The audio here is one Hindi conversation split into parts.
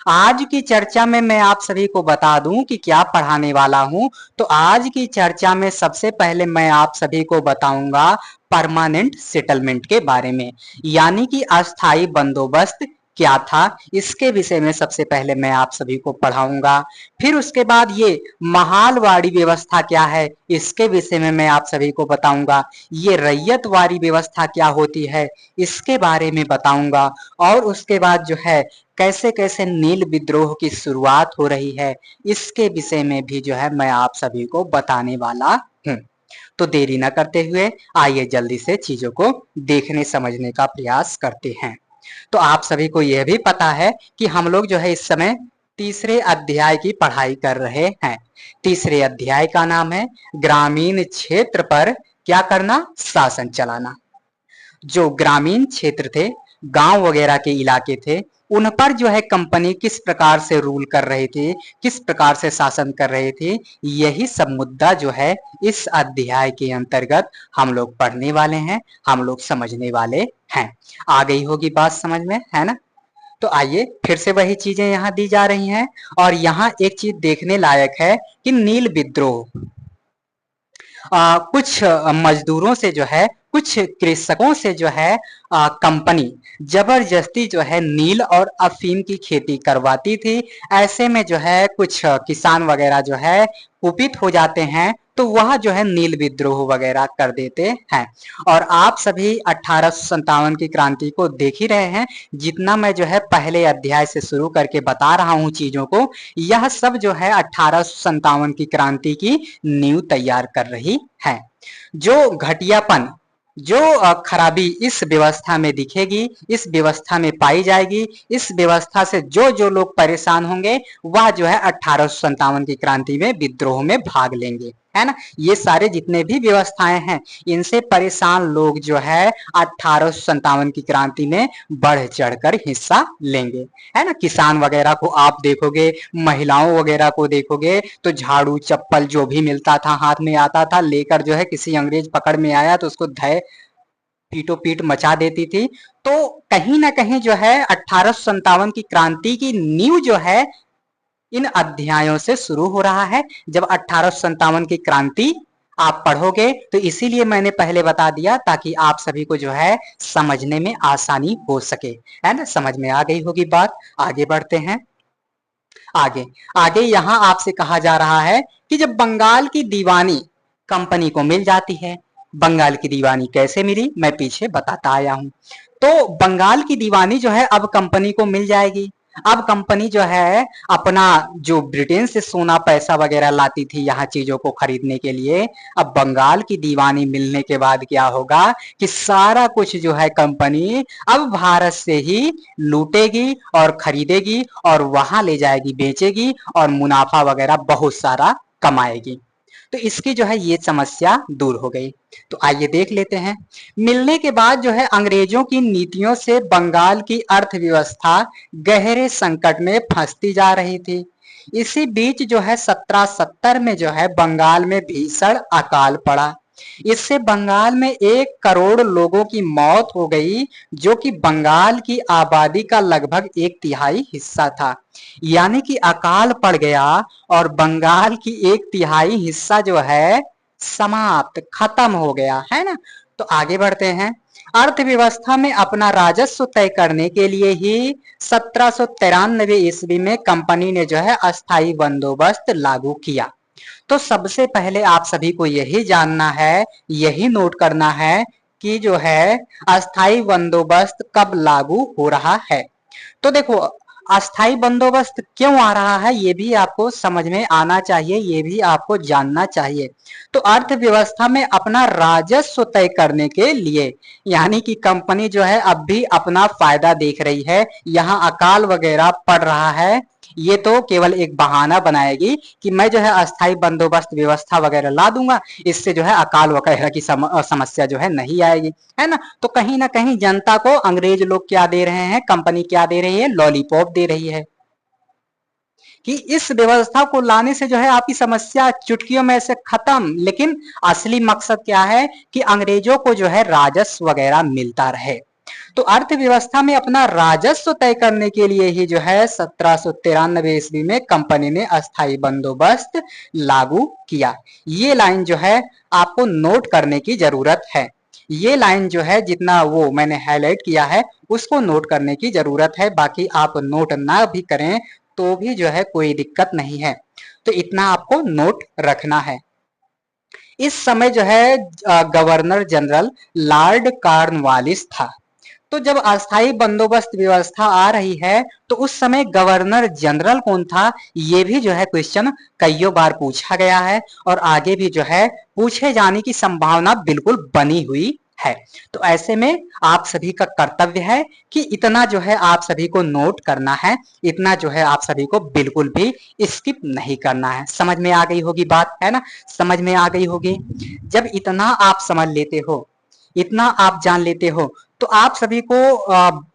आज की चर्चा में मैं आप सभी को बता दूं कि क्या पढ़ाने वाला हूं। तो आज की चर्चा में सबसे पहले मैं आप सभी को बताऊंगा परमानेंट सेटलमेंट के बारे में, यानी कि अस्थाई बंदोबस्त क्या था, इसके विषय में सबसे पहले मैं आप सभी को पढ़ाऊंगा। फिर उसके बाद ये महालवाड़ी व्यवस्था क्या है, इसके विषय में मैं आप सभी को बताऊंगा। ये रैयतवाड़ी व्यवस्था क्या होती है, इसके बारे में बताऊंगा। और उसके बाद जो है कैसे कैसे नील विद्रोह की शुरुआत हो रही है, इसके विषय में भी जो है मैं आप सभी को बताने वाला हूं। तो देरी न करते हुए आइए जल्दी से चीजों को देखने समझने का प्रयास करते हैं। तो आप सभी को यह भी पता है कि हम लोग जो है इस समय तीसरे अध्याय की पढ़ाई कर रहे हैं। तीसरे अध्याय का नाम है ग्रामीण क्षेत्र पर क्या करना, शासन चलाना। जो ग्रामीण क्षेत्र थे, गांव वगैरह के इलाके थे, उन पर जो है कंपनी किस प्रकार से रूल कर रही थी, किस प्रकार से शासन कर रहे थे, यही सब मुद्दा जो है इस अध्याय के अंतर्गत हम लोग पढ़ने वाले हैं, हम लोग समझने वाले हैं। आ गई होगी बात समझ में, है ना। तो आइए फिर से वही चीजें यहाँ दी जा रही हैं। और यहाँ एक चीज देखने लायक है कि नील विद्रोह कुछ मजदूरों से जो है, कुछ कृषकों से जो है कंपनी जबरदस्ती जो है नील और अफीम की खेती करवाती थी। ऐसे में जो है कुछ किसान वगैरह जो है कुपित हो जाते हैं, तो वह जो है नील विद्रोह वगैरह कर देते हैं। और आप सभी 1857 की क्रांति को देख ही रहे हैं। जितना मैं जो है पहले अध्याय से शुरू करके बता रहा हूं चीजों को, यह सब जो है 1857 की क्रांति की नींव तैयार कर रही है। जो घटियापन, जो खराबी इस व्यवस्था में दिखेगी, इस व्यवस्था में पाई जाएगी, इस व्यवस्था से जो जो लोग परेशान होंगे, वह जो है 1857 की क्रांति में विद्रोह में भाग लेंगे, है ना। ये सारे जितने भी व्यवस्थाएं हैं, इनसे परेशान लोग जो है 1857 की क्रांति में बढ़ चढ़कर हिस्सा लेंगे, है ना। किसान वगैरह को आप देखोगे, महिलाओं वगैरह को देखोगे, तो झाड़ू चप्पल जो भी मिलता था हाथ में आता था, लेकर जो है किसी अंग्रेज पकड़ में आया तो उसको धय पीटो पीट मचा देती थी। तो कहीं ना कहीं जो है 1857 की क्रांति की नींव जो है इन अध्यायों से शुरू हो रहा है। जब 1857 की क्रांति आप पढ़ोगे तो इसीलिए मैंने पहले बता दिया, ताकि आप सभी को जो है समझने में आसानी हो सके, है ना। समझ में आ गई होगी बात। आगे बढ़ते हैं। आगे आगे यहाँ आपसे कहा जा रहा है कि जब बंगाल की दीवानी कंपनी को मिल जाती है, बंगाल की दीवानी कैसे मिली मैं पीछे बताता आया हूं। तो बंगाल की दीवानी जो है अब कंपनी को मिल जाएगी। अब कंपनी जो है अपना जो ब्रिटेन से सोना पैसा वगैरह लाती थी यहाँ चीजों को खरीदने के लिए, अब बंगाल की दीवानी मिलने के बाद क्या होगा कि सारा कुछ जो है कंपनी अब भारत से ही लूटेगी और खरीदेगी और वहां ले जाएगी, बेचेगी और मुनाफा वगैरह बहुत सारा कमाएगी। तो इसकी जो है ये समस्या दूर हो गई। तो आइए देख लेते हैं। मिलने के बाद जो है अंग्रेजों की नीतियों से बंगाल की अर्थव्यवस्था गहरे संकट में फंसती जा रही थी। इसी बीच जो है 1770 में जो है बंगाल में भीषण अकाल पड़ा। इससे बंगाल में 1 करोड़ लोगों की मौत हो गई, जो कि बंगाल की आबादी का लगभग 1/3 हिस्सा था। यानी कि अकाल पड़ गया और बंगाल की 1/3 हिस्सा जो है समाप्त, खत्म हो गया, है ना। तो आगे बढ़ते हैं। अर्थव्यवस्था में अपना राजस्व तय करने के लिए ही 1793 ईस्वी में कंपनी ने जो है अस्थाई बंदोबस्त लागू किया। तो सबसे पहले आप सभी को यही जानना है, यही नोट करना है कि जो है अस्थाई बंदोबस्त कब लागू हो रहा है। तो देखो, अस्थाई बंदोबस्त क्यों आ रहा है ये भी आपको समझ में आना चाहिए, ये भी आपको जानना चाहिए। तो अर्थव्यवस्था में अपना राजस्व तय करने के लिए, यानी कि कंपनी जो है अब भी अपना फायदा देख रही है। यहाँ अकाल वगैरह पड़ रहा है, ये तो केवल एक बहाना बनाएगी कि मैं जो है अस्थाई बंदोबस्त व्यवस्था वगैरह ला दूंगा, इससे जो है अकाल वगैरह की समस्या जो है नहीं आएगी, है ना। तो कहीं ना कहीं जनता को अंग्रेज लोग क्या दे रहे हैं, कंपनी क्या दे रही है, लॉलीपॉप दे रही है कि इस व्यवस्था को लाने से जो है आपकी समस्या चुटकियों में से खत्म। लेकिन असली मकसद क्या है कि अंग्रेजों को जो है राजस्व वगैरह मिलता रहे। तो अर्थव्यवस्था में अपना राजस्व तय करने के लिए ही जो है 1793 ईस्वी में कंपनी ने अस्थाई बंदोबस्त लागू किया। ये लाइन जो है आपको नोट करने की जरूरत है। ये लाइन जो है जितना वो मैंने हाईलाइट किया है उसको नोट करने की जरूरत है, बाकी आप नोट ना भी करें तो भी जो है कोई दिक्कत नहीं है। तो इतना आपको नोट रखना है। इस समय जो है गवर्नर जनरल लॉर्ड कॉर्नवालिस था। तो जब अस्थाई बंदोबस्त व्यवस्था आ रही है तो उस समय गवर्नर जनरल कौन था, ये भी जो है क्वेश्चन कईयों बार पूछा गया है और आगे भी जो है पूछे जाने की संभावना बिल्कुल बनी हुई है। तो ऐसे में आप सभी का कर्तव्य है कि इतना जो है आप सभी को नोट करना है, इतना जो है आप सभी को बिल्कुल भी स्किप नहीं करना है। समझ में आ गई होगी बात, है ना? समझ में आ गई होगी। जब इतना आप समझ लेते हो, इतना आप जान लेते हो, तो आप सभी को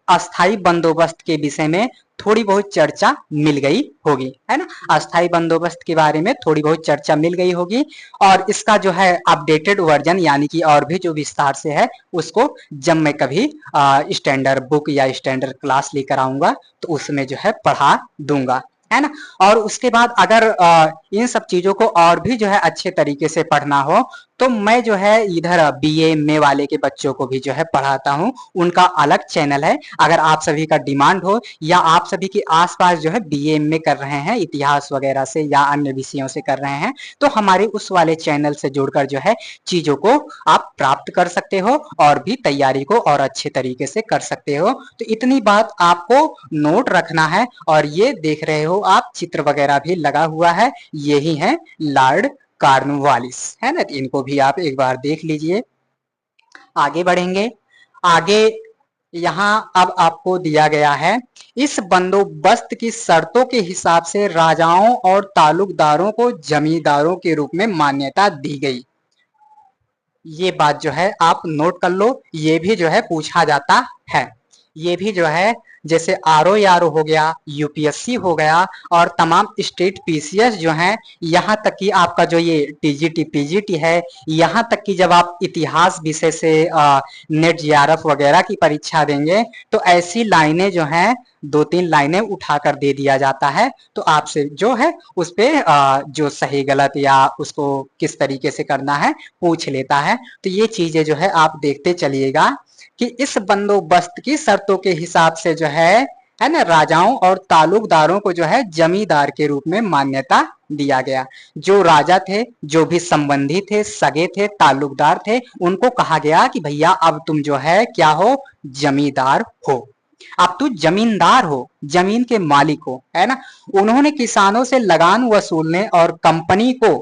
अस्थाई बंदोबस्त के विषय में थोड़ी बहुत चर्चा मिल गई होगी, है ना? अस्थाई बंदोबस्त के बारे में थोड़ी बहुत चर्चा मिल गई होगी और इसका जो है अपडेटेड वर्जन यानी कि और भी जो विस्तार से है उसको जब मैं कभी स्टैंडर्ड बुक या स्टैंडर्ड क्लास लेकर आऊंगा तो उसमें जो है पढ़ा दूंगा, है ना? और उसके बाद अगर इन सब चीजों को और भी जो है अच्छे तरीके से पढ़ना हो तो मैं जो है इधर बीए एमए वाले के बच्चों को भी जो है पढ़ाता हूँ। उनका अलग चैनल है। अगर आप सभी का डिमांड हो या आप सभी के आसपास जो है बीए एमए कर रहे हैं इतिहास वगैरह से या अन्य विषयों से कर रहे हैं तो हमारे उस वाले चैनल से जुड़कर जो है चीजों को आप प्राप्त कर सकते हो और भी तैयारी को और अच्छे तरीके से कर सकते हो। तो इतनी बात आपको नोट रखना है। और ये देख रहे हो आप चित्र वगैरह भी लगा हुआ है, यही है लॉर्ड कॉर्नवालिस, है ना? तो इनको भी आप एक बार देख लीजिए। आगे बढ़ेंगे। आगे यहाँ अब आपको दिया गया है इस बंदोबस्त की शर्तों के हिसाब से राजाओं और तालुकदारों को जमींदारों के रूप में मान्यता दी गई। ये बात जो है आप नोट कर लो, ये भी जो है पूछा जाता है। ये भी जो है जैसे आरओ हो गया, यूपीएससी हो गया और तमाम स्टेट पीसीएस जो हैं, यहाँ तक कि आपका जो ये टीजीटी पीजीटी है, यहाँ तक कि जब आप इतिहास विषय से नेट जेआरएफ वगैरह की परीक्षा देंगे तो ऐसी लाइनें जो हैं 2-3 लाइनें उठाकर दे दिया जाता है। तो आपसे जो है उस पे जो सही गलत या उसको किस तरीके से करना है पूछ लेता है। तो ये चीजें जो है आप देखते चलिएगा कि इस बंदोबस्त की शर्तों के हिसाब से जो है ना, राजाओं और तालुकदारों को जो है जमींदार के रूप में मान्यता दिया गया। जो राजा थे, जो भी संबंधी थे, सगे थे, ताल्लुकदार थे, उनको कहा गया कि भैया अब तुम जो है क्या हो, जमींदार हो, अब तू जमींदार हो, जमीन के मालिक हो, है ना? उन्होंने किसानों से लगान वसूलने और कंपनी को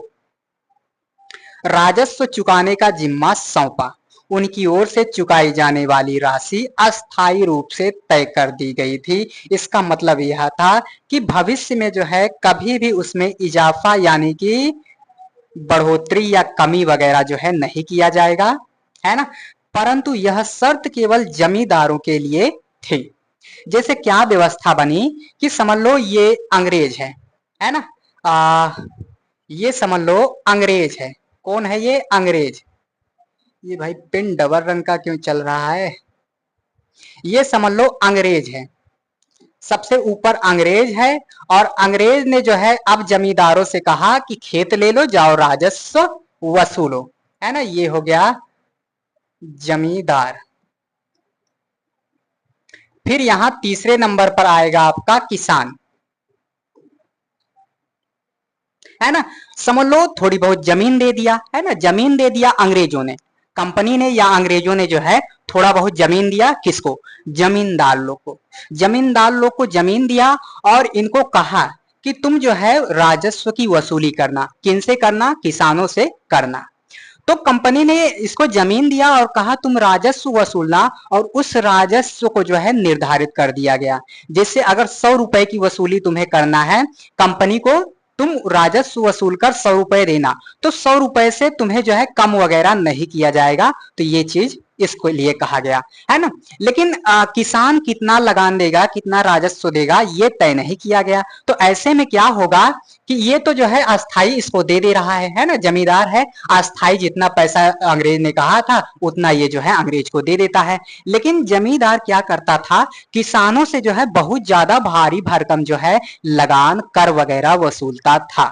राजस्व चुकाने का जिम्मा सौंपा। उनकी ओर से चुकाई जाने वाली राशि अस्थायी रूप से तय कर दी गई थी। इसका मतलब यह था कि भविष्य में जो है कभी भी उसमें इजाफा यानी कि बढ़ोतरी या कमी वगैरह जो है नहीं किया जाएगा, है ना? परंतु यह शर्त केवल जमींदारों के लिए थी। जैसे क्या व्यवस्था बनी कि समझ लो ये अंग्रेज है ना? ये समझ लो अंग्रेज है। कौन है ये? अंग्रेज। ये भाई पेन डबल रंग का क्यों चल रहा है? ये समझ लो अंग्रेज है, सबसे ऊपर अंग्रेज है और अंग्रेज ने जो है अब जमींदारों से कहा कि खेत ले लो, जाओ राजस्व वसूलो, है ना? ये हो गया जमींदार। फिर यहां तीसरे नंबर पर आएगा आपका किसान, है ना? समझ लो थोड़ी बहुत जमीन दे दिया, है ना? जमीन दे दिया अंग्रेजों ने, कंपनी ने या अंग्रेजों ने जो है थोड़ा बहुत जमीन दिया। किसको? जमींदार लोग को। जमींदार लोग को जमीन दिया और इनको कहा कि तुम जो है राजस्व की वसूली करना। किनसे करना? किसानों से करना। तो कंपनी ने इसको जमीन दिया और कहा तुम राजस्व वसूलना और उस राजस्व को जो है निर्धारित कर दिया गया। जैसे अगर 100 रुपए की वसूली तुम्हें करना है, कंपनी को तुम राजस्व वसूल कर 100 रुपए देना, तो 100 रुपए से तुम्हें जो है कम वगैरह नहीं किया जाएगा। तो ये चीज इसको लिए कहा गया, है ना? लेकिन किसान कितना लगान देगा, कितना राजस्व देगा, ये तय नहीं किया गया। तो ऐसे में क्या होगा कि ये तो जो है अस्थाई इसको दे दे रहा है ना, जमींदार है, अस्थाई जितना पैसा अंग्रेज ने कहा था उतना ये जो है अंग्रेज को दे देता है। लेकिन जमींदार क्या करता था, किसानों से जो है बहुत ज्यादा भारी भरकम जो है लगान कर वगैरह वसूलता था।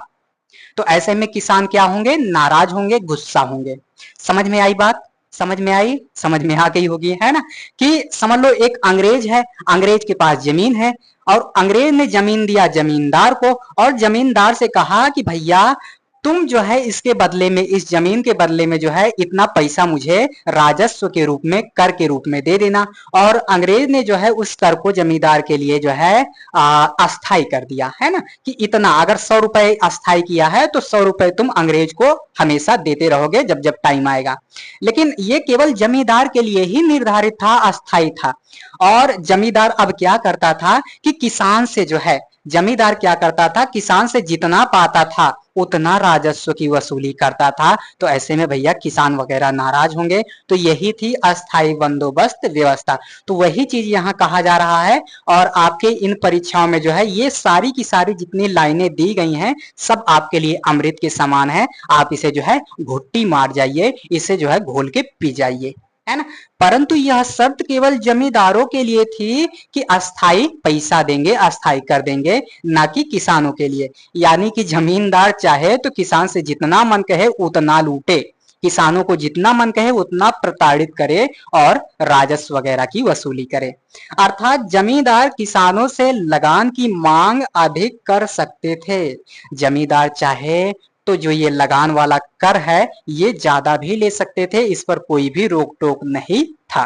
तो ऐसे में किसान क्या होंगे, नाराज होंगे, गुस्सा होंगे। समझ में आई बात, समझ में आई, समझ में आ गई होगी, है ना। कि समझ लो एक अंग्रेज है, अंग्रेज के पास जमीन है और अंग्रेज ने जमीन दिया जमींदार को और जमींदार से कहा कि भैया तुम जो है इसके बदले में, इस जमीन के बदले में जो है इतना पैसा मुझे राजस्व के रूप में, कर के रूप में दे देना। और अंग्रेज ने जो है उस कर को जमींदार के लिए जो है अस्थाई कर दिया, है ना, कि इतना अगर 100 रुपए अस्थाई किया है तो 100 रुपए तुम अंग्रेज को हमेशा देते रहोगे जब जब टाइम आएगा। लेकिन ये केवल जमींदार के लिए ही निर्धारित था, अस्थाई था। और जमींदार अब क्या करता था कि किसान से जो है, जमींदार क्या करता था, किसान से जितना पाता था उतना राजस्व की वसूली करता था। तो ऐसे में भैया किसान वगैरह नाराज होंगे। तो यही थी अस्थाई बंदोबस्त व्यवस्था। तो वही चीज यहाँ कहा जा रहा है। और आपके इन परीक्षाओं में जो है ये सारी की सारी जितनी लाइनें दी गई हैं सब आपके लिए अमृत के समान है। आप इसे जो है घुट्टी मार जाइए, इसे जो है घोल के पी जाइए, है ना। परंतु यह शर्त केवल जमींदारों के लिए थी कि अस्थाई पैसा देंगे, अस्थाई कर देंगे, ना कि किसानों के लिए। यानी कि जमींदार चाहे तो किसान से जितना मन कहे उतना लूटे, किसानों को जितना मन कहे उतना प्रताड़ित करे और राजस्व वगैरह की वसूली करे। अर्थात जमींदार किसानों से लगान की मांग अधिक कर सकते थे। जमींदार चाहे तो जो ये लगान वाला कर है ये ज्यादा भी ले सकते थे, इस पर कोई भी रोक टोक नहीं था।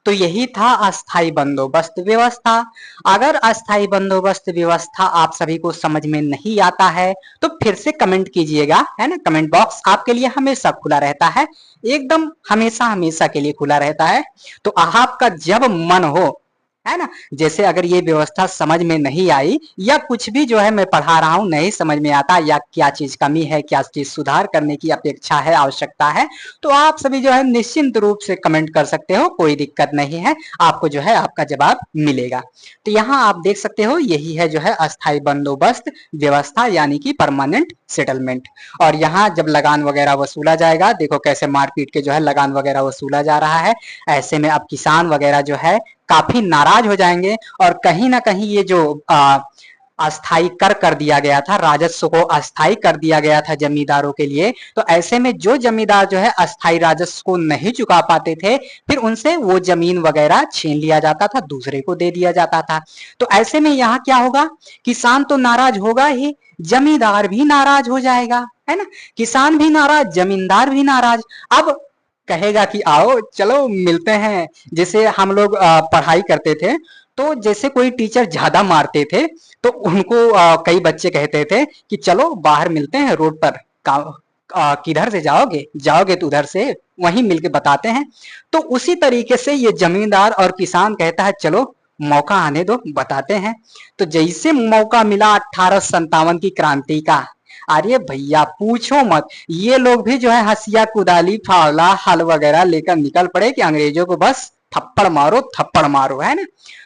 तो यही था अस्थाई बंदोबस्त व्यवस्था। अगर अस्थाई बंदोबस्त व्यवस्था आप सभी को समझ में नहीं आता है तो फिर से कमेंट कीजिएगा, है ना। कमेंट बॉक्स आपके लिए हमेशा खुला रहता है, एकदम हमेशा हमेशा के लिए खुला रहता है। तो आपका जब मन हो, है ना, जैसे अगर ये व्यवस्था समझ में नहीं आई या कुछ भी जो है मैं पढ़ा रहा हूं नहीं समझ में आता, या क्या चीज कमी है, क्या चीज सुधार करने की अपेक्षा है, आवश्यकता है, तो आप सभी जो है निश्चिंत रूप से कमेंट कर सकते हो, कोई दिक्कत नहीं है, आपको जो है आपका जवाब मिलेगा। तो यहाँ आप देख सकते हो यही है जो है अस्थाई बंदोबस्त व्यवस्था, यानी कि परमानेंट सेटलमेंट। और यहाँ जब लगान वगैरह वसूला जाएगा, देखो कैसे मारपीट के जो है लगान वगैरह वसूला जा रहा है। ऐसे में अब किसान वगैरह जो है काफी नाराज हो जाएंगे और कहीं ना कहीं ये जो अस्थाई कर दिया गया था, राजस्व को अस्थाई कर दिया गया था जमींदारों के लिए, तो ऐसे में जो जमींदार जो है अस्थाई राजस्व को नहीं चुका पाते थे फिर उनसे वो जमीन वगैरह छीन लिया जाता था, दूसरे को दे दिया जाता था। तो ऐसे में यहाँ क्या होगा, किसान तो नाराज होगा ही, जमींदार भी नाराज हो जाएगा, है ना। किसान भी नाराज, जमींदार भी नाराज। अब कहेगा कि आओ चलो मिलते हैं। जैसे हम लोग पढ़ाई करते थे तो जैसे कोई टीचर ज्यादा मारते थे तो उनको कई बच्चे कहते थे कि चलो बाहर मिलते हैं रोड पर, किधर से जाओगे, जाओगे तो उधर से, वहीं मिलके बताते हैं। तो उसी तरीके से ये जमींदार और किसान कहता है चलो मौका आने दो, बताते हैं। तो जैसे मौका मिला 1857 की क्रांति का, अरे भैया पूछो मत, ये लोग भी जो है हंसिया कुदाली फावला हल वगैरह लेकर निकल पड़े कि अंग्रेजों को बस थप्पड़ मारो, थप्पड़ मारो, है ना।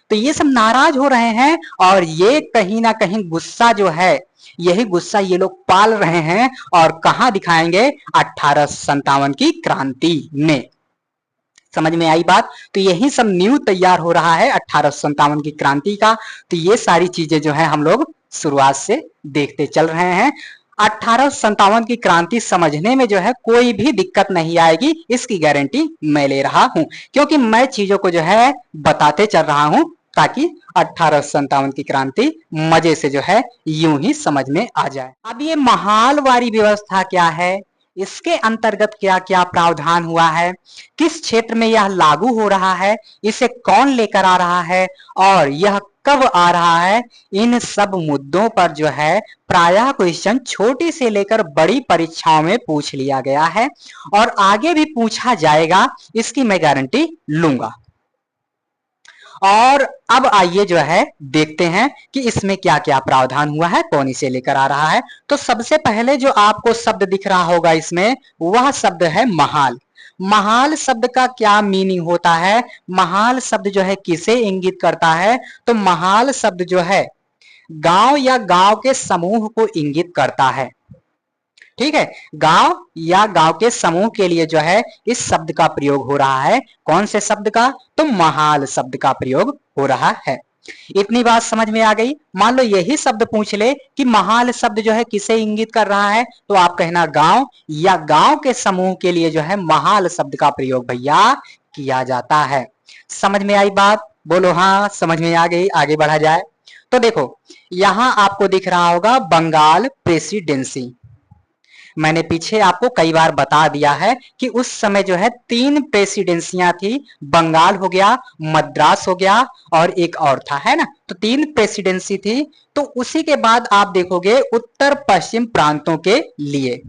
तो ये सब नाराज हो रहे हैं और ये कहीं ना कहीं गुस्सा जो है, यही गुस्सा ये लोग पाल रहे हैं और कहां दिखाएंगे, 1857 की क्रांति में। समझ में आई बात। तो यही सब न्यू तैयार हो रहा है 1857 की क्रांति का। तो ये सारी चीजें जो है हम लोग शुरुआत से देखते चल रहे हैं। 1857 की क्रांति समझने में जो है कोई भी दिक्कत नहीं आएगी, इसकी गारंटी मैं ले रहा हूं, क्योंकि मैं चीजों को जो है बताते चल रहा हूं ताकि 1857 की क्रांति मजे से जो है यूं ही समझ में आ जाए। अब ये महालवारी व्यवस्था क्या है, इसके अंतर्गत क्या क्या प्रावधान हुआ है, किस क्षेत्र में यह लागू हो रहा है, इसे कौन लेकर आ रहा है और यह कब आ रहा है, इन सब मुद्दों पर जो है प्रायः क्वेश्चन छोटी से लेकर बड़ी परीक्षाओं में पूछ लिया गया है और आगे भी पूछा जाएगा, इसकी मैं गारंटी लूंगा। और अब आइए जो है देखते हैं कि इसमें क्या क्या प्रावधान हुआ है, कौन इसे लेकर आ रहा है। तो सबसे पहले जो आपको शब्द दिख रहा होगा इसमें, वह शब्द है महाल। महाल शब्द का क्या मीनिंग होता है, महाल शब्द जो है किसे इंगित करता है, तो महाल शब्द जो है गांव या गांव के समूह को इंगित करता है। ठीक है, गांव या गांव के समूह के लिए जो है इस शब्द का प्रयोग हो रहा है। कौन से शब्द का? तो महाल शब्द का प्रयोग हो रहा है। इतनी बात समझ में आ गई। मान लो यही शब्द पूछ ले कि महाल शब्द जो है किसे इंगित कर रहा है, तो आप कहना गांव या गांव के समूह के लिए जो है महाल शब्द का प्रयोग भैया किया जाता है। समझ में आई बात? बोलो हाँ, समझ में आ गई। आगे बढ़ा जाए तो देखो, यहां आपको दिख रहा होगा बंगाल प्रेसिडेंसी। मैंने पीछे आपको कई बार बता दिया है कि उस समय जो है 3 प्रेसिडेंसियां थी। बंगाल हो गया, मद्रास हो गया और एक और था, है ना। तो 3 प्रेसिडेंसी थी। तो उसी के बाद आप देखोगे उत्तर पश्चिम प्रांतों के लिए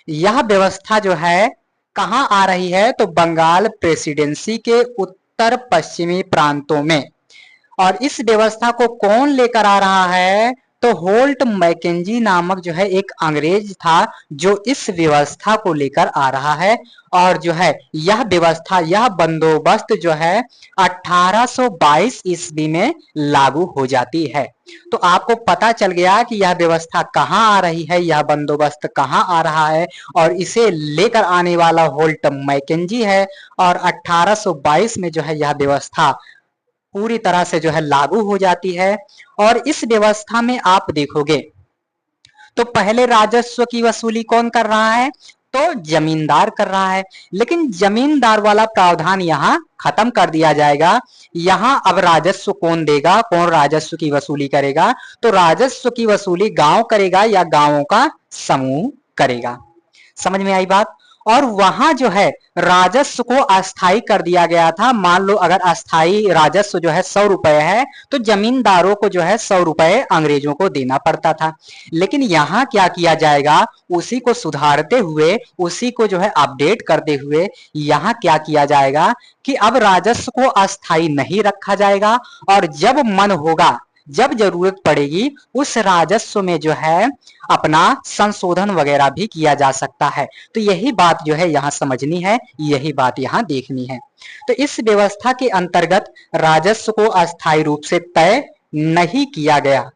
यह व्यवस्था जो है कहां आ रही है, तो बंगाल प्रेसिडेंसी के उत्तर पश्चिमी प्रांतों में। और इस व्यवस्था को कौन लेकर आ रहा है, तो होल्ट मैकेंजी नामक जो है एक अंग्रेज था जो इस व्यवस्था को लेकर आ रहा है। और जो है यह व्यवस्था, यह बंदोबस्त जो है 1822 ईस्वी में लागू हो जाती है। तो आपको पता चल गया कि यह व्यवस्था कहां आ रही है, यह बंदोबस्त कहां आ रहा है, और इसे लेकर आने वाला होल्ट मैकेंजी है। और 1822 में जो है यह व्यवस्था पूरी तरह से जो है लागू हो जाती है। और इस व्यवस्था में आप देखोगे तो पहले राजस्व की वसूली कौन कर रहा है, तो जमींदार कर रहा है। लेकिन जमींदार वाला प्रावधान यहाँ खत्म कर दिया जाएगा। यहाँ अब राजस्व कौन देगा, कौन राजस्व की वसूली करेगा, तो राजस्व की वसूली गांव करेगा या गांवों का समूह करेगा। समझ में आई बात? और वहां जो है राजस्व को अस्थाई कर दिया गया था। मान लो अगर अस्थाई राजस्व जो है 100 रुपए है, तो जमींदारों को जो है 100 रुपए अंग्रेजों को देना पड़ता था। लेकिन यहाँ क्या किया जाएगा, उसी को सुधारते हुए, उसी को जो है अपडेट करते हुए यहाँ क्या किया जाएगा कि अब राजस्व को अस्थाई नहीं रखा जाएगा, और जब मन होगा, जब जरूरत पड़ेगी, उस राजस्व में जो है अपना संशोधन वगैरह भी किया जा सकता है। तो यही बात जो है यहाँ समझनी है, यही बात यहाँ देखनी है। तो इस व्यवस्था के अंतर्गत राजस्व को अस्थायी रूप से तय नहीं किया गया।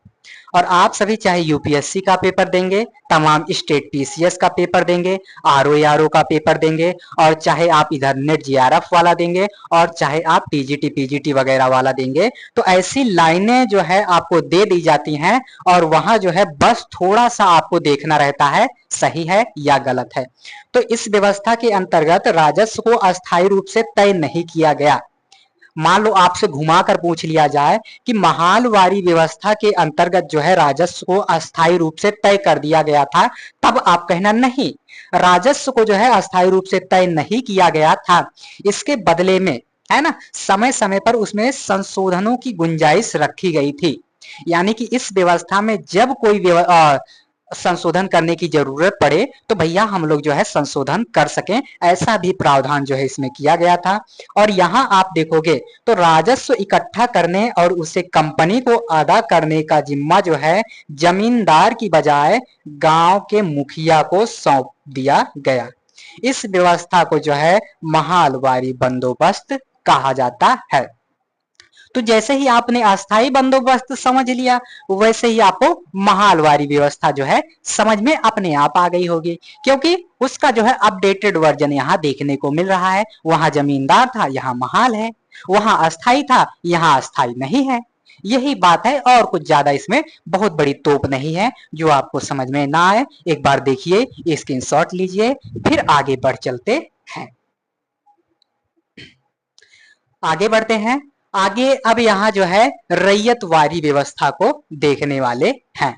और आप सभी चाहे यूपीएससी का पेपर देंगे, तमाम स्टेट पीसीएस का पेपर देंगे, आरओ का पेपर देंगे, और चाहे आप इधर नेट जीआरएफ वाला देंगे, और चाहे आप टीजीटी पीजीटी वगैरह वाला देंगे, तो ऐसी लाइनें जो है आपको दे दी जाती हैं। और वहां जो है बस थोड़ा सा आपको देखना रहता है सही है या गलत है। तो इस व्यवस्था के अंतर्गत राजस्व को अस्थायी रूप से तय नहीं किया गया। मान लो आपसे घुमाकर पूछ लिया जाए कि महालवारी व्यवस्था के अंतर्गत जो है राजस्व को अस्थायी रूप से तय कर दिया गया था, तब आप कहना नहीं, राजस्व को जो है अस्थायी रूप से तय नहीं किया गया था। इसके बदले में, है ना, समय समय पर उसमें संशोधनों की गुंजाइश रखी गई थी। यानी कि इस व्यवस्था में जब कोई संशोधन करने की जरूरत पड़े तो भैया हम लोग जो है संशोधन कर सकें, ऐसा भी प्रावधान जो है इसमें किया गया था। और यहाँ आप देखोगे तो राजस्व इकट्ठा करने और उसे कंपनी को अदा करने का जिम्मा जो है जमींदार की बजाय गांव के मुखिया को सौंप दिया गया। इस व्यवस्था को जो है महालवारी बंदोबस्त कहा जाता है। तो जैसे ही आपने अस्थाई बंदोबस्त समझ लिया, वैसे ही आपको महालवारी व्यवस्था जो है समझ में अपने आप आ गई होगी, क्योंकि उसका जो है अपडेटेड वर्जन यहाँ देखने को मिल रहा है। वहां जमींदार था, यहाँ महाल है। वहां अस्थाई था, यहाँ अस्थाई नहीं है। यही बात है, और कुछ ज्यादा इसमें बहुत बड़ी तोप नहीं है। जो आपको समझ में ना आए एक बार देखिए, स्क्रीनशॉट लीजिए, फिर आगे बढ़ चलते हैं। आगे बढ़ते हैं। आगे अब यहाँ जो है रैयतवारी व्यवस्था को देखने वाले हैं।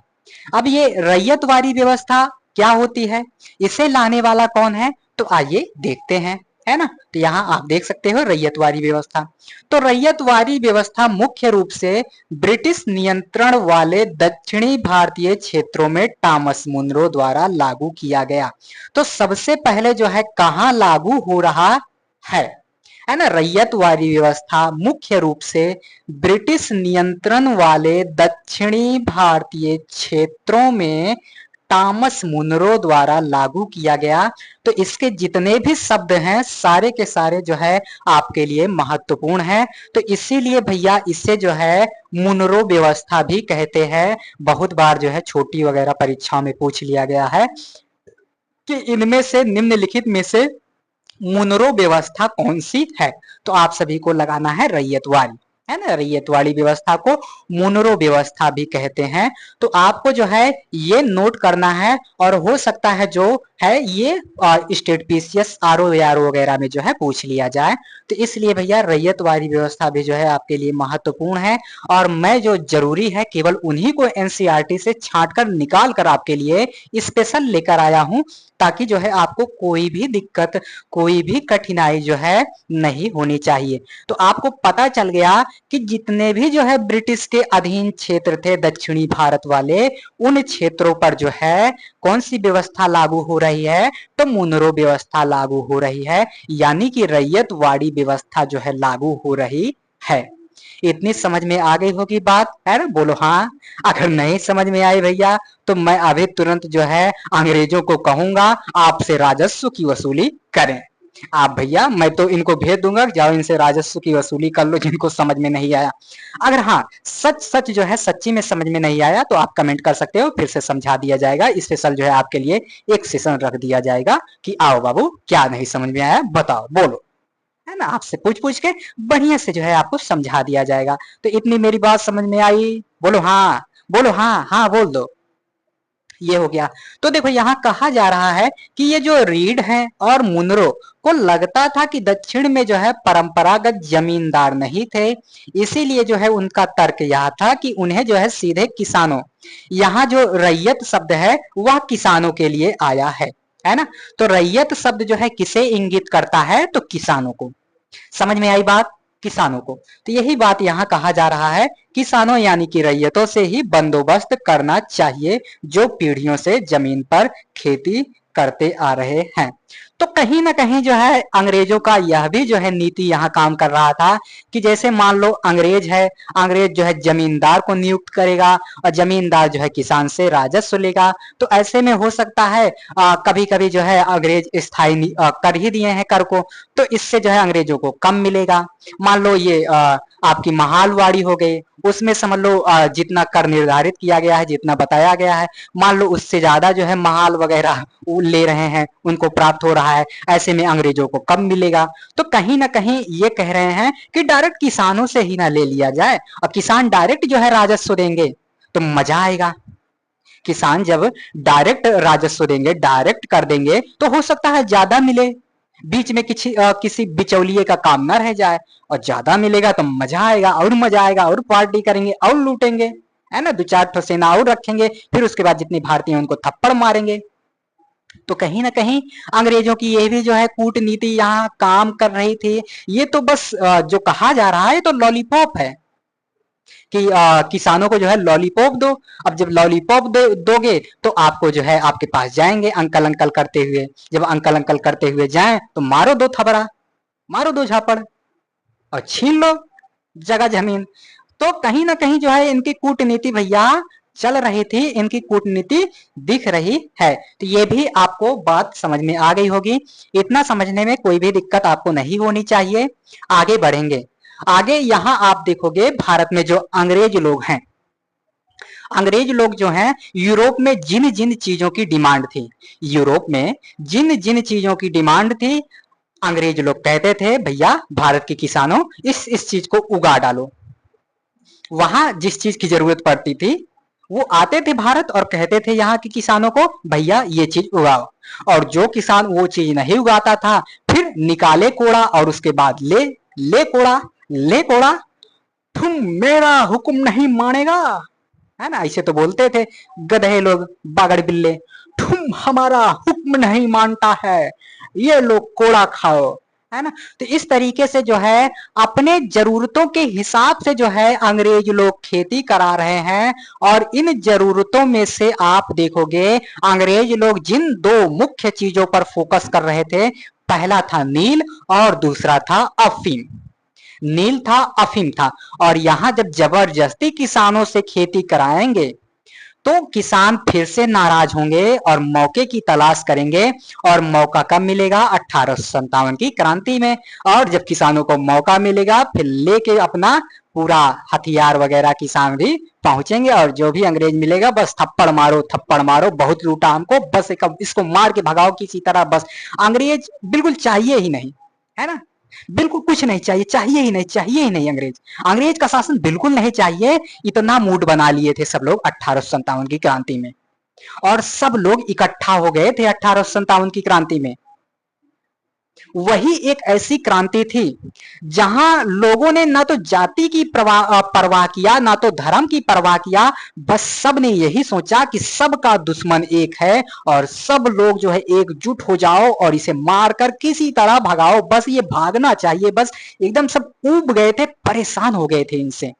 अब ये रैयतवारी व्यवस्था क्या होती है, इसे लाने वाला कौन है, तो आइए देखते हैं, है ना। तो यहाँ आप देख सकते हो रैयतवारी व्यवस्था। तो रैयतवारी व्यवस्था मुख्य रूप से ब्रिटिश नियंत्रण वाले दक्षिणी भारतीय क्षेत्रों में टॉमस मुनरो द्वारा लागू किया गया। तो सबसे पहले जो है कहाँ लागू हो रहा है ना, रैयतवारी व्यवस्था मुख्य रूप से ब्रिटिश नियंत्रण वाले दक्षिणी भारतीय क्षेत्रों में टॉमस मुनरो द्वारा लागू किया गया। तो इसके जितने भी शब्द हैं सारे के सारे जो है आपके लिए महत्वपूर्ण है। तो इसीलिए भैया इसे जो है मुनरो व्यवस्था भी कहते हैं। बहुत बार जो है छोटी वगैरह परीक्षाओं में पूछ लिया गया है कि इनमें से निम्नलिखित में से मुनरो व्यवस्था कौन सी है। तो आप सभी को लगाना है रैयतवाड़ी, है ना। रैयतवाड़ी व्यवस्था को मुनरो व्यवस्था भी कहते हैं। तो आपको जो है ये नोट करना है, और हो सकता है जो है ये स्टेट पीसीएस आरओ वगैरह में जो है पूछ लिया जाए। तो इसलिए भैया रैयतवाड़ी व्यवस्था भी जो है आपके लिए महत्वपूर्ण है, और मैं जो जरूरी है केवल उन्हीं को एनसीईआरटी से छांट कर निकाल कर आपके लिए स्पेशल लेकर आया हूं, ताकि जो है आपको कोई भी दिक्कत, कोई भी कठिनाई जो है नहीं होनी चाहिए। तो आपको पता चल गया कि जितने भी जो है ब्रिटिश के अधीन क्षेत्र थे दक्षिणी भारत वाले, उन क्षेत्रों पर जो है कौन सी व्यवस्था लागू हो रही है, तो मुनरो व्यवस्था लागू हो रही है, यानी कि रैयतवाड़ी व्यवस्था जो है लागू हो रही है। इतनी समझ में आ गई होगी बात, है ना। बोलो हाँ। अगर नहीं समझ में आई भैया तो मैं अभी तुरंत जो है अंग्रेजों को कहूंगा आपसे राजस्व की वसूली करें। आप भैया मैं तो इनको भेज दूंगा, जाओ इनसे राजस्व की वसूली कर लो जिनको समझ में नहीं आया। अगर हाँ सच सच जो है सच्ची में समझ में नहीं आया तो आप कमेंट कर सकते हो, फिर से समझा दिया जाएगा। स्पेशल जो है आपके लिए एक सेशन रख दिया जाएगा कि आओ बाबू क्या नहीं समझ में आया बताओ, बोलो, है ना। आपसे पूछ पूछ के बढ़िया से जो है आपको समझा दिया जाएगा। तो इतनी मेरी बात समझ में आई? बोलो हाँ, बोलो हाँ, हाँ बोल दो। ये हो गया। तो देखो यहाँ कहा जा रहा है कि ये जो रीड हैं और मुनरो को लगता था कि दक्षिण में जो है परंपरागत जमींदार नहीं थे, इसीलिए जो है उनका तर्क यह था कि उन्हें जो है सीधे किसानों, यहाँ जो रैयत शब्द है वह किसानों के लिए आया है ना। तो रैयत शब्द जो है किसे इंगित करता है, तो किसानों को। समझ में आई बात, किसानों को। तो यही बात यहाँ कहा जा रहा है, किसानों यानी कि रैयतों से ही बंदोबस्त करना चाहिए जो पीढ़ियों से जमीन पर खेती करते आ रहे हैं। तो कहीं ना कहीं जो है अंग्रेजों का यह भी जो है नीति यहाँ काम कर रहा था कि जैसे मान लो अंग्रेज है, अंग्रेज जो है जमींदार को नियुक्त करेगा और जमींदार जो है किसान से राजस्व लेगा। तो ऐसे में हो सकता है कभी कभी जो है अंग्रेज स्थायी कर ही दिए हैं कर को, तो इससे जो है अंग्रेजों को कम मिलेगा। मान लो ये आपकी महालवाड़ी हो गई, उसमें समझ लो जितना कर निर्धारित किया गया है, जितना बताया गया है, मान लो उससे ज्यादा जो है महाल वगैरह ले रहे हैं, उनको प्राप्त हो रहा है, ऐसे में अंग्रेजों को कम मिलेगा। तो कहीं ना कहीं ये कह रहे हैं कि डायरेक्ट किसानों से ही ना ले लिया जाए, और किसान डायरेक्ट जो है राजस्व देंगे तो मजा आएगा। किसान जब डायरेक्ट राजस्व देंगे, डायरेक्ट कर देंगे, तो हो सकता है ज्यादा मिले, बीच में किसी बिचौलिए का काम ना रह जाए, और ज्यादा मिलेगा तो मजा आएगा, और मजा आएगा, और पार्टी करेंगे और लूटेंगे, है ना। दो चार ठो सेना और रखेंगे, फिर उसके बाद जितनी भारतीय उनको थप्पड़ मारेंगे। तो कहीं ना कहीं अंग्रेजों की ये भी जो है कूटनीति यहाँ काम कर रही थी। ये तो बस जो कहा जा रहा है तो लॉलीपॉप है कि किसानों को जो है लॉलीपॉप दो। अब जब लॉलीपॉप दोगे तो आपको जो है आपके पास जाएंगे अंकल अंकल करते हुए, जब अंकल अंकल करते हुए जाएं तो मारो दो थपड़ा, मारो दो झापड़ और छीन लो जगह जमीन। तो कहीं ना कहीं जो है इनकी कूटनीति भैया चल रही थी, इनकी कूटनीति दिख रही है। तो ये भी आपको बात समझ में आ गई होगी। इतना समझने में कोई भी दिक्कत आपको नहीं होनी चाहिए। आगे बढ़ेंगे। आगे यहाँ आप देखोगे भारत में जो अंग्रेज लोग हैं, अंग्रेज लोग जो हैं यूरोप में जिन जिन चीजों की डिमांड थी, यूरोप में जिन जिन चीजों की डिमांड थी, अंग्रेज लोग कहते थे भैया भारत के किसानों इस चीज को उगा डालो। वहां जिस चीज की जरूरत पड़ती थी वो आते थे भारत और कहते थे यहाँ के किसानों को भैया ये चीज उगाओ, और जो किसान वो चीज नहीं उगाता था फिर निकाले कोड़ा, और उसके बाद ले कोड़ा, ले कोड़ा, तुम मेरा हुक्म नहीं मानेगा, है ना। ऐसे तो बोलते थे गधे लोग, बागड़ बिल्ले, तुम हमारा हुक्म नहीं मानता है, ये लोग कोड़ा खाओ, है ना। तो इस तरीके से जो है अपने जरूरतों के हिसाब से जो है अंग्रेज लोग खेती करा रहे हैं। और इन जरूरतों में से आप देखोगे अंग्रेज लोग जिन दो मुख्य चीजों पर फोकस कर रहे थे, पहला था नील और दूसरा था अफीम। नील था, अफीम था। और यहां जब जबरदस्ती किसानों से खेती कराएंगे तो किसान फिर से नाराज होंगे और मौके की तलाश करेंगे। और मौका कब मिलेगा? 1857 की क्रांति में। और जब किसानों को मौका मिलेगा फिर लेके अपना पूरा हथियार वगैरह किसान भी पहुंचेंगे और जो भी अंग्रेज मिलेगा बस थप्पड़ मारो, बहुत लूटा हमको, बस इसको मार के भगाओ किसी तरह, बस अंग्रेज बिल्कुल चाहिए ही नहीं, है ना, बिल्कुल कुछ नहीं चाहिए, चाहिए ही नहीं अंग्रेज, अंग्रेज का शासन बिल्कुल नहीं चाहिए। इतना मूड बना लिए थे सब लोग 1857 की क्रांति में, और सब लोग इकट्ठा हो गए थे 1857 की क्रांति में। वही एक ऐसी क्रांति थी जहां लोगों ने ना तो जाति की परवाह किया, ना तो धर्म की परवाह किया, बस सब ने यही सोचा कि सबका दुश्मन एक है और सब लोग जो है एकजुट हो जाओ और इसे मारकर किसी तरह भगाओ, बस ये भागना चाहिए, बस एकदम सब ऊब गए थे, परेशान हो गए थे इनसे।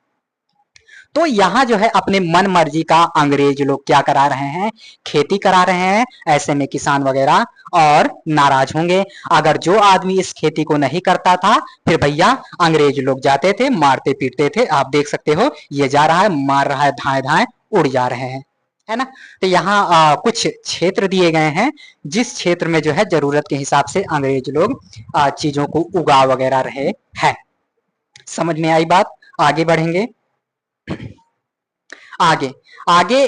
तो यहाँ जो है अपने मन मर्जी का अंग्रेज लोग क्या करा रहे हैं? खेती करा रहे हैं। ऐसे में किसान वगैरह और नाराज होंगे। अगर जो आदमी इस खेती को नहीं करता था फिर भैया अंग्रेज लोग जाते थे, मारते पीटते थे। आप देख सकते हो ये जा रहा है, मार रहा है, धाए धाए उड़ जा रहे हैं, है ना। तो यहाँ कुछ क्षेत्र दिए गए हैं जिस क्षेत्र में जो है जरूरत के हिसाब से अंग्रेज लोग चीजों को उगा वगैरह रहे हैं। समझ में आई बात? आगे बढ़ेंगे। आगे आगे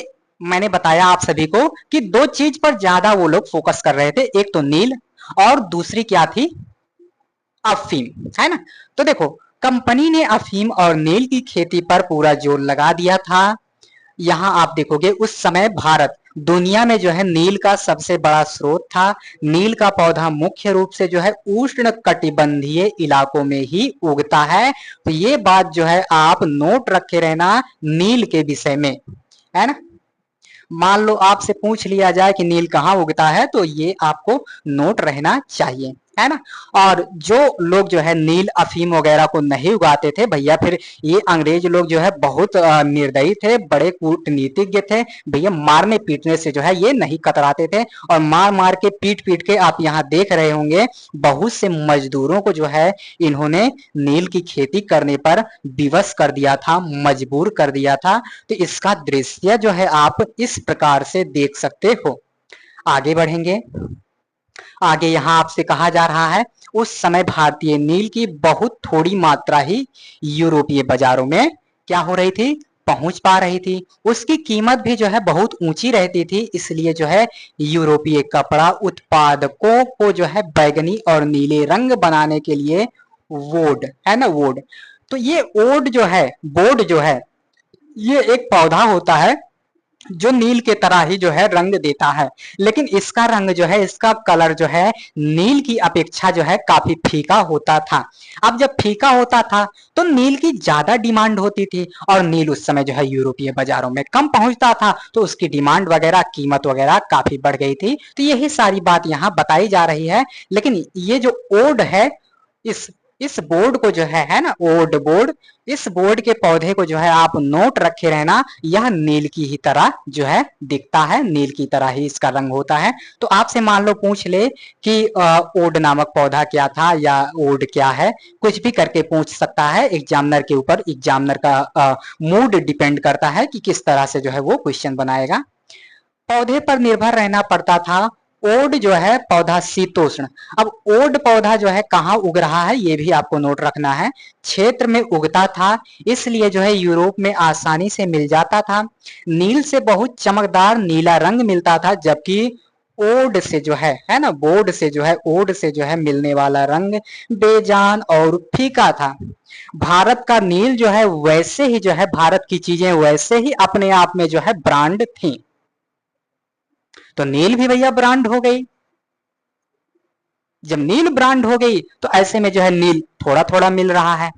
मैंने बताया आप सभी को कि दो चीज पर ज्यादा वो लोग फोकस कर रहे थे, एक तो नील और दूसरी क्या थी? अफीम, है ना। तो देखो कंपनी ने अफीम और नील की खेती पर पूरा जोर लगा दिया था। यहाँ आप देखोगे उस समय भारत दुनिया में जो है नील का सबसे बड़ा स्रोत था। नील का पौधा मुख्य रूप से जो है उष्ण कटिबंधीय इलाकों में ही उगता है। तो ये बात जो है आप नोट रखे रहना नील के विषय में, है ना। मान लो आपसे पूछ लिया जाए कि नील कहाँ उगता है तो ये आपको नोट रहना चाहिए, है ना। और जो लोग जो है नील अफीम वगैरह को नहीं उगाते थे भैया, फिर ये अंग्रेज लोग जो है बहुत निर्दयी थे, बड़े कूटनीतिज्ञ थे भैया, मारने पीटने से जो है ये नहीं कतराते थे। और मार मार के पीट पीट के आप यहाँ देख रहे होंगे बहुत से मजदूरों को जो है इन्होंने नील की खेती करने पर विवश कर दिया था, मजबूर कर दिया था। तो इसका दृश्य जो है आप इस प्रकार से देख सकते हो। आगे बढ़ेंगे। आगे यहाँ आपसे कहा जा रहा है उस समय भारतीय नील की बहुत थोड़ी मात्रा ही यूरोपीय बाजारों में क्या हो रही थी? पहुंच पा रही थी। उसकी कीमत भी जो है बहुत ऊंची रहती थी, इसलिए जो है यूरोपीय कपड़ा उत्पादकों को जो है बैगनी और नीले रंग बनाने के लिए वोड, है ना, वोड। तो ये ओड जो है, बोर्ड जो है, ये एक पौधा होता है जो नील के तरह ही जो है रंग देता है, लेकिन इसका रंग जो है, इसका कलर जो है नील की अपेक्षा जो है काफी फीका होता था। अब जब फीका होता था तो नील की ज्यादा डिमांड होती थी और नील उस समय जो है यूरोपीय बाजारों में कम पहुंचता था, तो उसकी डिमांड वगैरह, कीमत वगैरह काफी बढ़ गई थी। तो यही सारी बात यहाँ बताई जा रही है। लेकिन ये जो ओड है, इस बोर्ड को जो है ना, ओड बोर्ड, इस बोर्ड के पौधे को जो है आप नोट रखे रहना, यह नील की ही तरह जो है दिखता है, नील की तरह ही इसका रंग होता है। तो आपसे मान लो पूछ ले कि ओड नामक पौधा क्या था या ओड क्या है, कुछ भी करके पूछ सकता है। एग्जामिनर के ऊपर, एग्जामिनर का मूड डिपेंड करता है कि किस तरह से जो है वो क्वेश्चन बनाएगा। पौधे पर निर्भर रहना पड़ता था। ओड जो है पौधा शीतोष्ण। अब ओड पौधा जो है कहाँ उग रहा है ये भी आपको नोट रखना है। क्षेत्र में उगता था, इसलिए जो है यूरोप में आसानी से मिल जाता था। नील से बहुत चमकदार नीला रंग मिलता था, जबकि ओड से जो है ना, बोर्ड से जो है, ओड से जो है मिलने वाला रंग बेजान और फीका था। भारत का नील जो है वैसे ही जो है, भारत की चीजें वैसे ही अपने आप में जो है ब्रांड थी। तो नील भी भैया ब्रांड हो गई। जब नील ब्रांड हो गई तो ऐसे में जो है नील थोड़ा थोड़ा मिल रहा है,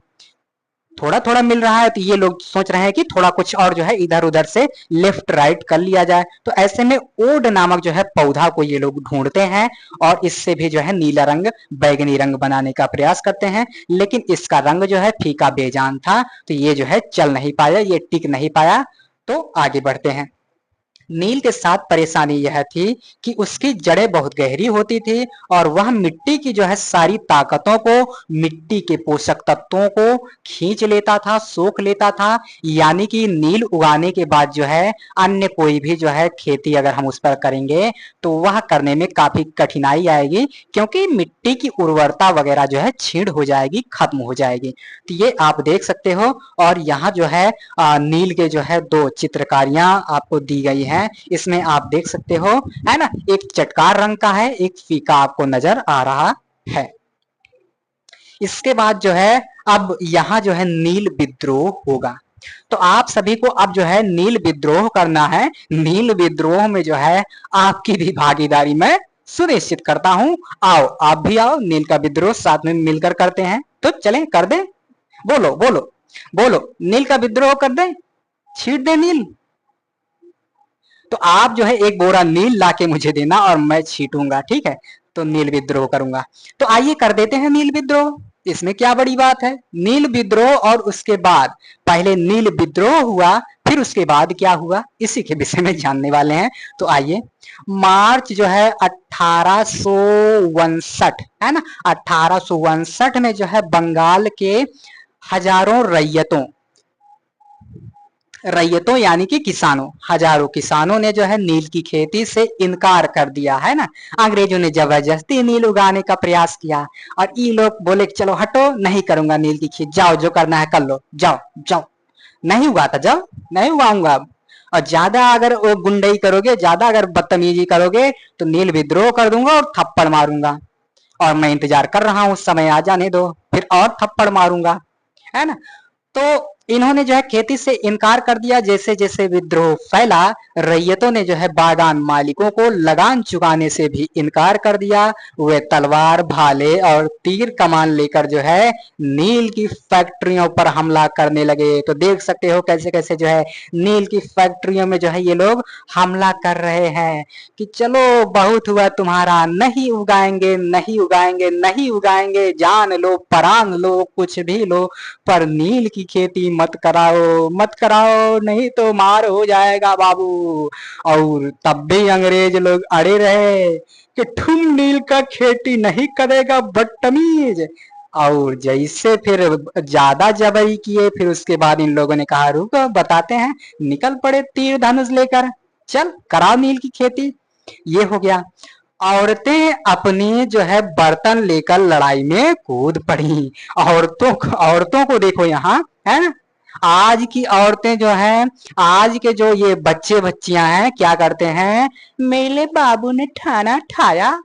थोड़ा थोड़ा मिल रहा है। तो ये लोग सोच रहे हैं कि थोड़ा कुछ और जो है इधर उधर से लेफ्ट राइट कर लिया जाए। तो ऐसे में ओड नामक जो है पौधा को ये लोग ढूंढते हैं और इससे भी जो है नीला रंग, बैगनी रंग बनाने का प्रयास करते हैं, लेकिन इसका रंग जो है फीका बेजान था। तो ये जो है चल नहीं पाया, ये टिक नहीं पाया। तो आगे बढ़ते हैं। नील के साथ परेशानी यह थी कि उसकी जड़ें बहुत गहरी होती थी और वह मिट्टी की जो है सारी ताकतों को, मिट्टी के पोषक तत्वों को खींच लेता था, सोख लेता था। यानी कि नील उगाने के बाद जो है अन्य कोई भी जो है खेती अगर हम उस पर करेंगे तो वह करने में काफी कठिनाई आएगी, क्योंकि मिट्टी की उर्वरता वगैरह जो है छीड़ हो जाएगी, खत्म हो जाएगी। तो ये आप देख सकते हो। और यहाँ जो है नील के जो है दो चित्रकारियां आपको दी गई हैं। इसमें आप देख सकते हो, है ना, एक चटकार रंग का है, एक फीका आपको नजर आ रहा है। इसके बाद जो है अब यहाँ जो है नील विद्रोह होगा। तो आप सभी को अब जो है नील विद्रोह करना है। नील विद्रोह में जो है आपकी भी भागीदारी मैं सुनिश्चित करता हूं। आओ, आप भी आओ, नील का विद्रोह साथ में मिलकर करते हैं। तो चलें, कर दें। बोलो बोलो बोलो, नील का विद्रोह कर दें, छीट दें नील। तो आप जो है एक बोरा नील लाके मुझे देना और मैं छीटूंगा, ठीक है। तो नील विद्रोह करूंगा। तो आइए कर देते हैं नील विद्रोह, इसमें क्या बड़ी बात है। नील विद्रोह और उसके बाद, पहले नील विद्रोह हुआ, फिर उसके बाद क्या हुआ, इसी के विषय में जानने वाले हैं। तो आइए, मार्च जो है 1859, है ना, 1859 में जो है बंगाल के हजारों रैयतों यानी कि किसानों, हजारों किसानों ने जो है नील की खेती से इनकार कर दिया, है ना। अंग्रेजों ने जबरदस्ती नील उगाने का प्रयास किया और ये लोग बोले कि चलो हटो, नहीं करूंगा नील की खेती, जाओ जो करना है कर लो, जाओ जाओ, नहीं उगाता जाओ, नहीं उगाऊंगा अब। और ज्यादा अगर वो गुंडई करोगे, ज्यादा अगर बदतमीजी करोगे तो नील विद्रोह कर दूंगा और थप्पड़ मारूंगा। और मैं इंतजार कर रहा हूं, उस समय आ जाने दो, फिर और थप्पड़ मारूंगा, है ना। तो इन्होंने जो है खेती से इनकार कर दिया। जैसे जैसे विद्रोह फैला, रैयतों ने जो है बागान मालिकों को लगान चुकाने से भी इनकार कर दिया। वे तलवार, भाले और तीर कमान लेकर जो है नील की फैक्ट्रियों पर हमला करने लगे। तो देख सकते हो कैसे कैसे जो है नील की फैक्ट्रियों में जो है ये लोग हमला कर रहे हैं कि चलो बहुत हुआ तुम्हारा, नहीं उगाएंगे, नहीं उगाएंगे, नहीं उगाएंगे, जान लो, परान लो, कुछ भी लो, पर नील की खेती मत कराओ, मत कराओ, नहीं तो मार हो जाएगा बाबू। और तब भी अंग्रेज लोग अड़े रहे कि तुम नील का खेती नहीं करेगा बदतमीज। और जैसे फिर ज्यादा जबरी किए, फिर उसके बाद इन लोगों ने कहा रुको बताते हैं, निकल पड़े तीर धनुष लेकर, चल कराओ नील की खेती। ये हो गया। औरतें अपनी जो है बर्तन लेकर लड़ाई में कूद पड़ी। औरतों को देखो यहाँ, है ना। आज की औरतें जो हैं, आज के जो ये बच्चे बच्चियां हैं, क्या करते हैं, मेरे बाबू ने ठाना ठाया,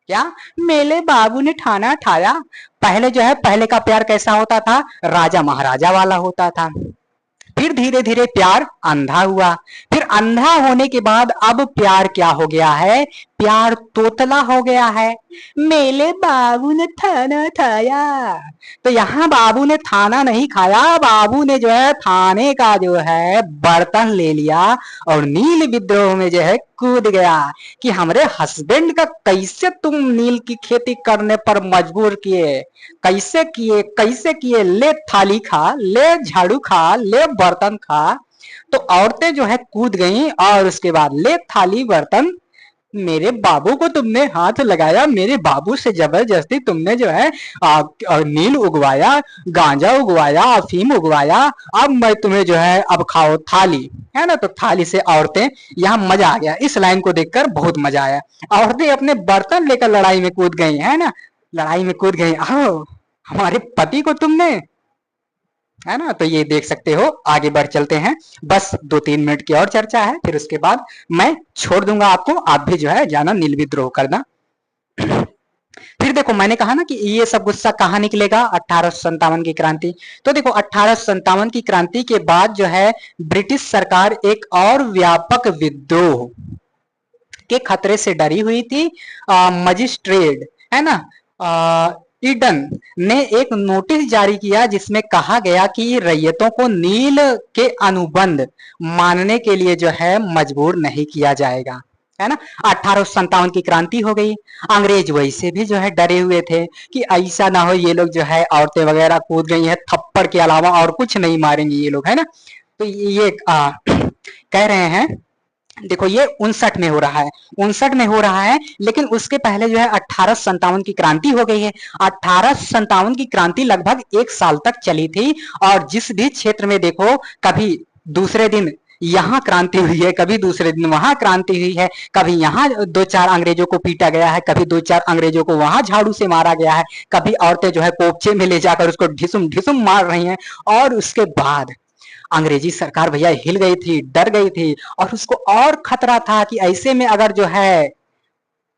क्या, मेरे बाबू ने ठाना ठाया। पहले जो है, पहले का प्यार कैसा होता था, राजा महाराजा वाला होता था। फिर धीरे धीरे प्यार अंधा हुआ। फिर अंधा होने के बाद अब प्यार क्या हो गया है, प्यार तोतला हो गया है। मेरे बाबू ने थाना खाया। तो यहाँ बाबू ने थाना नहीं खाया, बाबू ने जो है थाने का जो है बर्तन ले लिया और नील विद्रोह में जो है कूद गया कि हमारे हस्बैंड का कैसे तुम नील की खेती करने पर मजबूर किए, कैसे किए, कैसे किए, ले थाली खा, ले झाड़ू खा, ले बर्तन खा। तो औरतें जो है कूद गईं और उसके बाद ले थाली बर्तन। मेरे बाबू को तुमने हाथ लगाया, मेरे बाबू से जबरदस्ती तुमने जो है नील उगवाया, गांजा उगवाया, अफीम उगवाया, अब मैं तुम्हें जो है अब खाओ थाली, है ना। तो थाली से औरतें, यहाँ मजा आ गया, इस लाइन को देखकर बहुत मजा आया। औरतें अपने बर्तन लेकर लड़ाई में कूद गई, है ना, लड़ाई में कूद गई। आओ, हमारे पति को तुमने, है ना। तो ये देख सकते हो, आगे बढ़ चलते हैं। बस 2-3 मिनट की और चर्चा है, फिर उसके बाद मैं छोड़ दूंगा आपको, आप भी जो है जाना नील विद्रोह करना। फिर देखो, मैंने कहा ना कि ये सब गुस्सा कहाँ निकलेगा, 1857 की क्रांति। तो देखो 1857 की क्रांति के बाद जो है ब्रिटिश सरकार एक और व्यापक विद्रोह के खतरे से डरी हुई थी। मजिस्ट्रेट, है ना, ईडन ने एक नोटिस जारी किया जिसमें कहा गया कि रैयतों को नील के अनुबंध मानने के लिए जो है मजबूर नहीं किया जाएगा, है ना। 1857 की क्रांति हो गई। अंग्रेज वैसे भी जो है डरे हुए थे कि ऐसा ना हो ये लोग जो है औरतें वगैरह कूद गई है, थप्पड़ के अलावा और कुछ नहीं मारेंगे ये लोग, है ना। तो ये कह रहे हैं देखो ये 59 में हो रहा है, 59 में हो रहा है, लेकिन उसके पहले जो है 1857 की क्रांति हो गई है। 1857 की क्रांति लगभग 1 साल तक चली थी, और जिस भी क्षेत्र में देखो, कभी दूसरे दिन यहाँ क्रांति हुई है, कभी दूसरे दिन वहां क्रांति हुई है, कभी यहाँ 2-4 अंग्रेजों को पीटा गया है, कभी 2-4 अंग्रेजों को वहां झाड़ू से मारा गया है, कभी औरतें जो है कोपचे में ले जाकर उसको ढिसुम ढिसुम मार रही हैं। और उसके बाद अंग्रेजी सरकार भैया हिल गई थी, डर गई थी, और उसको और खतरा था कि ऐसे में अगर जो है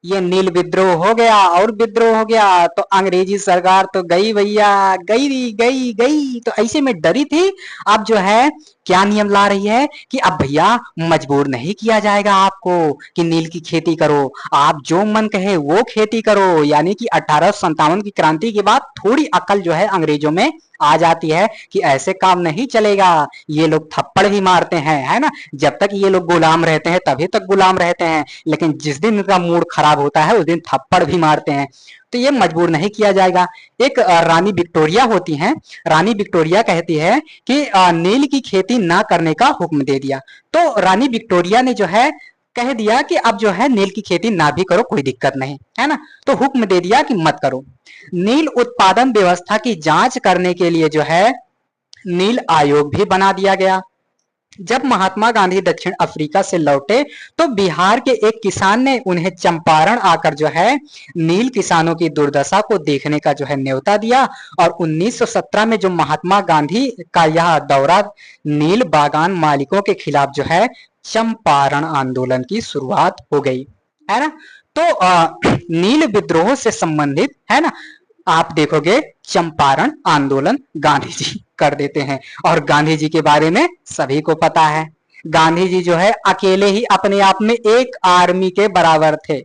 ये नील विद्रोह हो गया और विद्रोह हो गया तो अंग्रेजी सरकार तो गई भैया, गई गई गई। तो ऐसे में डरी थी। अब जो है क्या नियम ला रही है कि अब भैया मजबूर नहीं किया जाएगा आपको कि नील की खेती करो, आप जो मन कहे वो खेती करो। यानी कि 1857 की क्रांति के बाद थोड़ी अकल जो है अंग्रेजों में आ जाती है कि ऐसे काम नहीं चलेगा, ये लोग थप्पड़ ही मारते हैं, है ना। जब तक ये लोग गुलाम रहते हैं तभी तक गुलाम रहते हैं, लेकिन जिस दिन इनका मूड खराब होता है उस दिन थप्पड़ भी मारते हैं। तो ये मजबूर नहीं किया जाएगा। एक रानी विक्टोरिया होती हैं, रानी विक्टोरिया कहती है कि नील की खेती ना करने का हुक्म दे दिया। तो रानी विक्टोरिया ने जो है कह दिया कि अब जो है नील की खेती ना भी करो, कोई दिक्कत नहीं, है ना। तो हुक्म दे दिया कि मत करो। नील उत्पादन व्यवस्था की जांच करने के लिए जो है नील आयोग भी बना दिया गया। जब महात्मा गांधी दक्षिण अफ्रीका से लौटे तो बिहार के एक किसान ने उन्हें चंपारण आकर जो है नील किसानों की दुर्दशा को देखने का जो है न्योता दिया। और 1917 में जो महात्मा गांधी का यह दौरा, नील बागान मालिकों के खिलाफ जो है चंपारण आंदोलन की शुरुआत हो गई, है ना। तो नील विद्रोह से संबंधित, है ना, आप देखोगे चंपारण आंदोलन गांधी जी कर देते हैं। और गांधी जी के बारे में सभी को पता है, गांधी जी जो है अकेले ही अपने आप में एक आर्मी के बराबर थे।